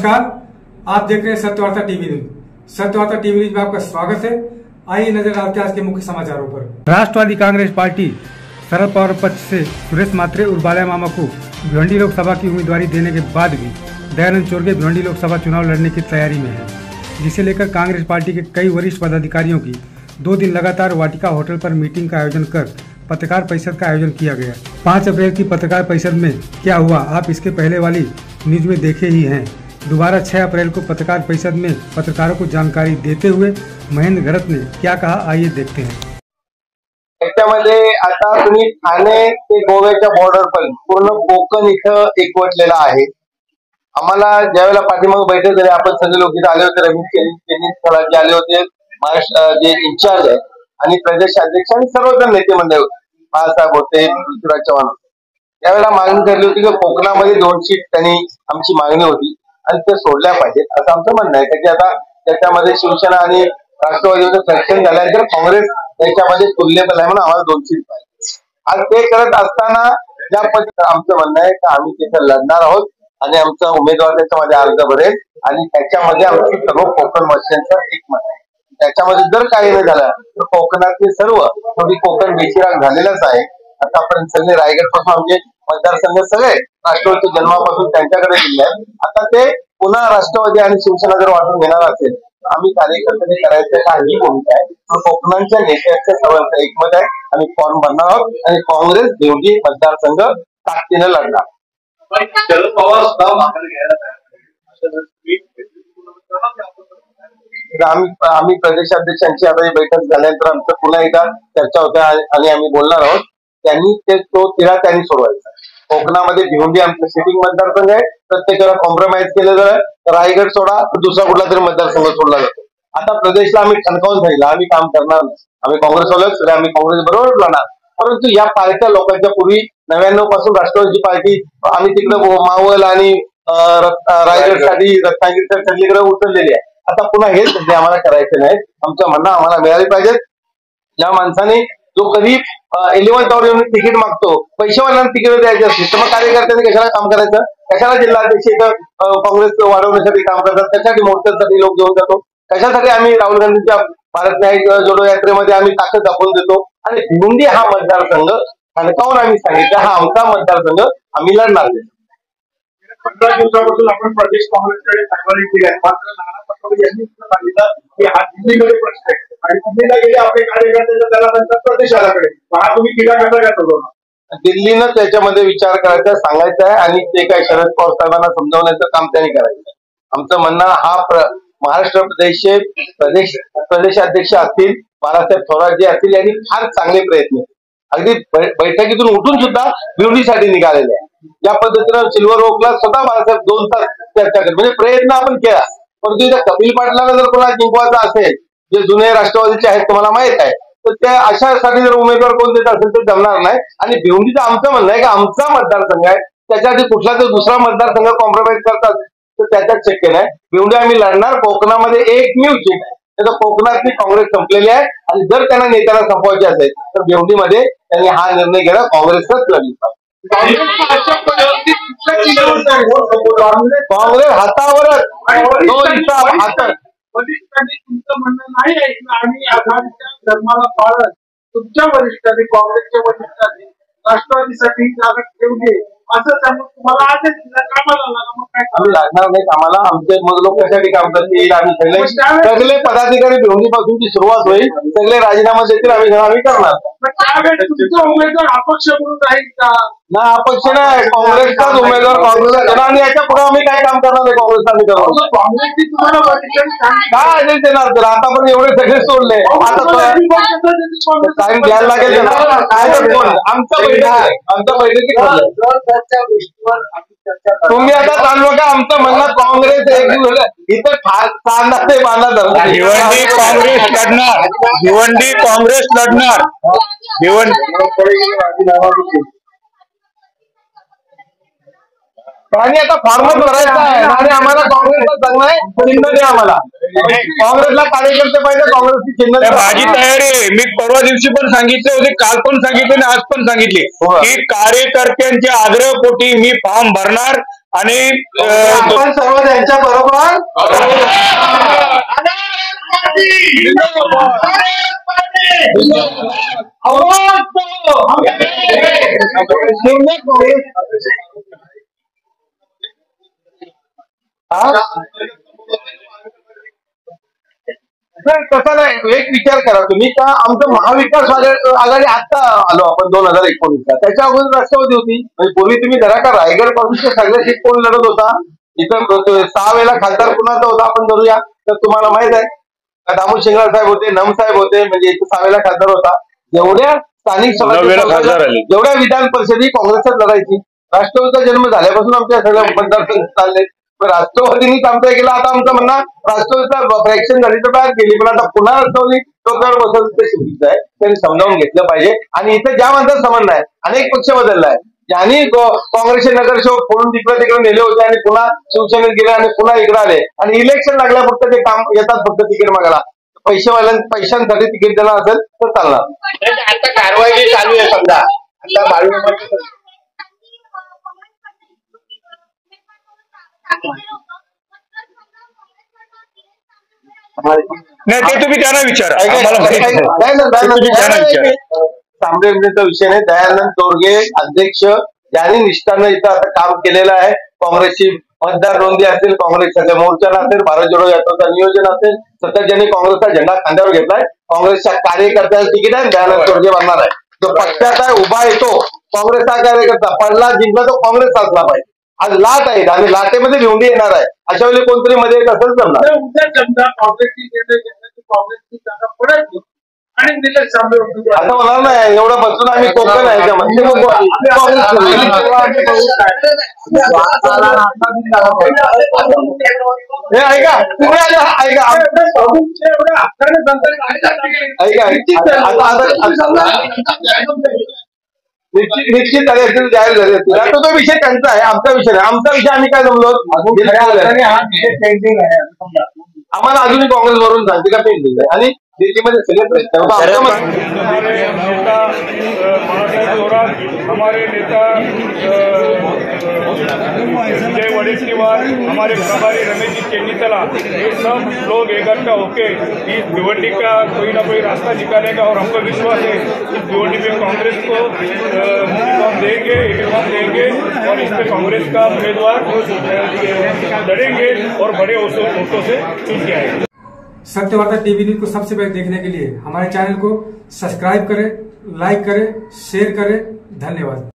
नमस्कार, आप देख रहे हैं Satyavarta TV news. Satyavarta TV news में आपका स्वागत है। आइए नजर डालते हैं आज के मुख्य समाचारों पर। राष्ट्रवादी कांग्रेस पार्टी शरद पवार पक्ष से सुरेश मात्रे और बाला मामा को भिवंडी लोकसभा की उम्मीदवारी देने के बाद भी दयानंद चोरगे भिवंडी लोकसभा चुनाव लड़ने की तैयारी में है, जिसे लेकर कांग्रेस पार्टी के कई वरिष्ठ पदाधिकारियों की 2 दिन लगातार वाटिका होटल पर मीटिंग का आयोजन कर पत्रकार परिषद का आयोजन किया गया। 5 अप्रैल की पत्रकार परिषद में क्या हुआ, आप इसके पहले वाली न्यूज में देखे ही हैं। दोबारा 6 अप्रैल को पत्रकार परिषद में पत्रकारों को जानकारी देते हुए महेंद्र घरत ने क्या कहा, आइए देखते हैं। त्याच्यामध्ये आता तुम्ही ठाणे ते गोव्याच्या बॉर्डर पण पूर्ण कोकण इथं एकवटलेला आहे। आम्हाला ज्यावेळेला पाठीमागे बैठक झाली, आपण सगळे लोक इथे आले होते, रमेश स्थळाचे आले होते, महाराष्ट्र जे इंचार्ज आहे आणि प्रदेश अध्यक्ष आणि सर्वजण नेते मंडळ बाळासाहेब होते, पृथ्वीराज चव्हाण होते। त्यावेळेला मागणी ठरली होती की कोकणामध्ये 2 सीट त्यांनी आमची मागणी होती आणि ते सोडल्या पाहिजेत असं आमचं म्हणणं आहे। की आता त्याच्यामध्ये शिवसेना आणि राष्ट्रवादीचं फ्रॅक्शन झाल्यानंतर काँग्रेस त्याच्यामध्ये तुल्यबल आहे म्हणून आम्हाला 2 सीट पाहिजे। आज ते करत असताना ज्या पद्धतीने आमचं म्हणणं आहे की आम्ही तिथे लढणार आहोत आणि आमचा उमेदवार त्याच्यामध्ये अर्ज भरेल आणि त्याच्यामध्ये आमची सर्व कोकण वासियांचं एकमत आहे। त्याच्यामध्ये जर काही नाही झालं तर कोकणातले सर्व कोकण बेचिराग झालेलाच आहे। आतापर्यंत सगळे रायगड पासून आमचे मतदारसंघ सगळे राष्ट्रवादीच्या जन्मापासून त्यांच्याकडे दिले आहेत। आता ते पुन्हा राष्ट्रवादी आणि शिवसेना जर वाटून घेणार असेल, आम्ही कार्यकर्त्यांनी करायचं काही भूमिका आहे। कोकणांच्या नेत्यांच्या सर्वांचं एकमत आहे, आम्ही फॉर्म भरणार आहोत आणि काँग्रेस भिवंडी मतदारसंघ ताकदीने लढणार। शरद पवार सुद्धा माघार घ्यायला आम्ही प्रदेशाध्यक्षांची आता बैठक झाल्यानंतर आमचं पुन्हा एकदा चर्चा होते आणि आम्ही बोलणार आहोत। त्यांनी तो तिढा त्यांनी सोडवायचा। कोकणामध्ये भिवंडी आमचं सिटिंग मतदारसंघ आहे, प्रत्येकाला कॉम्प्रोमाइज केलं जातं। रायगड सोडा तर दुसरा कुठला तरी मतदारसंघ सोडला जातो। आता प्रदेशला आम्ही ठणकावून सांगितलं आम्ही काम करणार नाही, आम्ही काँग्रेसवाले आम्ही काँग्रेस बरोबर लढणार। परंतु या पार्ट्या लोकांच्या पूर्वी 99 पासून राष्ट्रवादी पार्टी आम्ही तिकडे मावळ आणि रायगडसाठी रत्नागिरीच्या सगळीकडे उतरलेली आहे। आता पुन्हा हेच सध्या आम्हाला करायचं नाही। आमचं म्हणणं आम्हाला मिळाली पाहिजे। ज्या माणसाने जो कधी 11th आवर येऊन तिकीट मागतो, पैशावाल्यांना तिकीट द्यायचे असते तर मग कार्यकर्त्यांनी कशाला काम करायचं? कशाला जिल्हाध्यक्ष इथं काँग्रेस वाढवण्यासाठी काम करतात? कशासाठी मोर्चासाठी लोक घेऊन जातो? कशासाठी आम्ही राहुल गांधींच्या भारत न्याय जोडो यात्रेमध्ये आम्ही ताकद दाखवून देतो? आणि भिवंडी हा मतदारसंघ ठणकावून आम्ही सांगितलं हा आमचा मतदारसंघ, आम्ही लढणार नाही। 15 दिवसापासून आपण प्रदेश काँग्रेसकडे तक्रारी केली आहे, मात्र नाना पटोले यांनी सांगितलं की हा दिल्लीकडे प्रश्न आहे आणि दिल्लीला गेले आपले कार्यकर्त्यांच्या त्यानंतर प्रदेशाकडे, हा तुम्ही तिला कसा काय सोडवणार? दिल्लीनं त्याच्यामध्ये विचार करायचा, सांगायचा आहे आणि ते काय शरद पवार साहेबांना समजावण्याचं काम त्यांनी करायचं। आमचं म्हणणं हा महाराष्ट्र प्रदेशाध्यक्ष असतील, बाळासाहेब थोरात जे असतील, यांनी फार चांगले प्रयत्न अगदी बैठकीतून उठून सुद्धा भिवंडीसाठी निघालेले आहे। ज्या पद्धतीनं सिल्वर ओकला स्वतः बाळासाहेब 2 तास चर्चा करत म्हणजे प्रयत्न आपण केला। परंतु इथं कपिल पाटलाला जर कोणाला जिंकवायचं असेल, जे जुने राष्ट्रवादीचे आहेत तुम्हाला माहित आहे, तर त्या अशासाठी जर उमेदवार कोण देत असेल तर जमणार नाही। आणि भिवंडीचं आमचं म्हणणं आहे की आमचा मतदारसंघ आहे, त्याच्यासाठी कुठला तर दुसरा मतदारसंघ कॉम्प्रोमाइज करतात तर त्याच्यात शक्य नाही। भिवंडी आम्ही लढणार। कोकणामध्ये एकमेव सीट आहे, तर कोकणातली काँग्रेस संपलेली आहे आणि जर त्यांना नेत्याला संपवायचे असेल तर भिवंडीमध्ये त्यांनी हा निर्णय घ्यायला काँग्रेसच लढली पाहिजे। काँग्रेस हातावरच तुमचं म्हणणं नाही आहे की आम्ही आघाडीच्या धर्माला पाळत तुमच्या वरिष्ठांनी काँग्रेसच्या वरिष्ठांनी राष्ट्रवादीसाठी जागा ठेवली असं सांगून तुम्हाला आदेश दिला, कामाला लागा। मग काय आम्ही लागणार नाही कामाला? आमचे मग लोक कशासाठी काम करतील? आम्ही सगळे पदाधिकारी भिवंडी पासूनची सुरुवात होईल, सगळे राजीनामा देतील, आम्ही करणार। त्यावेळेस तुमचा उमेदवार अपक्ष म्हणून राहील का? ना अपक्ष नाही, काँग्रेसचाच उमेदवार काँग्रेसला आणि याच्या पुढे आम्ही काय काम करणार आहे? काँग्रेसला आम्ही करणार। काँग्रेसची तुम्हाला काय आदेश देणार? तर आतापर्यंत एवढे सगळे सोडले, टाइम द्यायला लागेल। आमच्या बैठकीत तुम्ही आता जाणू का आमचं म्हणणं काँग्रेस इथं चांदा ते बांधा धरणार। भिवंडी काँग्रेस लढणार, भिवंडी काँग्रेस लढणार, आणि आता फॉर्मच भरायचा आहे आणि आम्हाला काँग्रेसला सांगणं आहे चिन्ह द्या आम्हाला। काँग्रेसला कार्यकर्ते पाहिजे, काँग्रेसची चिन्ह द्या। माझी तयारी आहे। मी परवा दिवशी पण सांगितले होते, काल पण सांगितले आणि आज पण सांगितले की कार्यकर्त्यांच्या आग्रहपोटी मी फॉर्म भरणार आणि आपण सर्व त्यांच्या बरोबर तसं नाही. एक विचार करा तुम्ही का आमचं महाविकास आघाडी आता आलो आपण 2019ला, त्याच्या अगोदर राष्ट्रवादी होती. म्हणजे पूर्वी तुम्ही धरा का रायगड पासूनच्या सगळ्या सीट कोण लढत होता, इथं 6 वेळेला खासदार कुणाचा होता आपण धरूया तर तुम्हाला माहित आहे दामू शिंगराळ साहेब होते, नम साहेब होते, म्हणजे इथं 6 वेळेला खासदार होता. जेवढ्या स्थानिक जेवढ्या विधान परिषदेही काँग्रेसच लढायची. राष्ट्रवादीचा जन्म झाल्यापासून आमच्या सगळ्या मतदारसंघ चालले, पण राष्ट्रवादीनीच आमचा केला. आता आमचं म्हणणं राष्ट्रवादीचा फ्रॅक्शन झाली तर बाहेर गेली, पण आता पुन्हा राष्ट्रवादी डोक्यावर बसवलं ते चुकीचं आहे. त्यांनी समजावून घेतलं पाहिजे. आणि इथं ज्या माणसात समज आहे, अनेक पक्ष बदललाय, ज्यांनी काँग्रेसचे नगरसेवक फोडून तिकडे नेले होते आणि पुन्हा शिवसेनेत गेले आणि पुन्हा इकडे आले आणि इलेक्शन लागल्या फक्त ते काम येतात, फक्त तिकीट मागायला. पैशांसाठी तिकीट देणार असेल तर चालणार. आता कारवाई चालू आहे समजा आता नाही ते तुम्ही त्यांना विचारा. तांबरेचा विषय नाही. दयानंद तोरगे अध्यक्ष ज्यांनी निष्ठानं इथं आता काम केलेलं आहे. काँग्रेसची मतदार नोंदी असेल, काँग्रेसच्या मोर्चाला असेल, भारत जोडो यात्रेचं नियोजन असेल, सतत ज्यांनी काँग्रेसचा झेंडा खांद्यावर घेतलाय, काँग्रेसच्या कार्यकर्त्याला तिकीट आहे, दयानंद तोरगे बनणार आहे. जो पक्षात आहे उभा येतो काँग्रेसचा कार्यकर्ता, पडला जिंकला तो काँग्रेस असला पाहिजे. आज लाट आहेत आणि लाटेमध्ये भिवंडी येणार आहे. अशा वेळी कोणतरी मध्ये येत असेल जमणार. उद्या समजा काँग्रेसची जागा पडत आणि आता होणार नाही. एवढं बसून आम्ही कोकण आहे ऐका तुम्ही ऐका निश्चित झाले असतील, जाहीर झाले असतील. आता तो विषय त्यांचा आहे, आमचा विषय नाही. आमचा विषय आम्ही काय जमलो आम्हाला अजूनही काँग्रेस वरून सांगते का पेंडिंग आहे आणि दिल्लीमध्ये सगळे प्रश्न हमारे नेता विजय वडेट्टीवार, हमारे प्रभारी रमेश जी चेन्नीतला, ये सब लोग इकट्ठा होके इस भिवंडी का कोई ना कोई रास्ता निकालेगा और हमको विश्वास है इस भिवंडी में कांग्रेस को यूनिफॉर्म देंगे और इस पे कांग्रेस का उम्मीदवार लड़ेंगे और बड़े वोटों से चुन के आएंगे। सत्यवार्ता टीवी न्यूज को सबसे पहले देखने के लिए हमारे चैनल को सब्सक्राइब करें, लाइक करें, शेयर करें। धन्यवाद।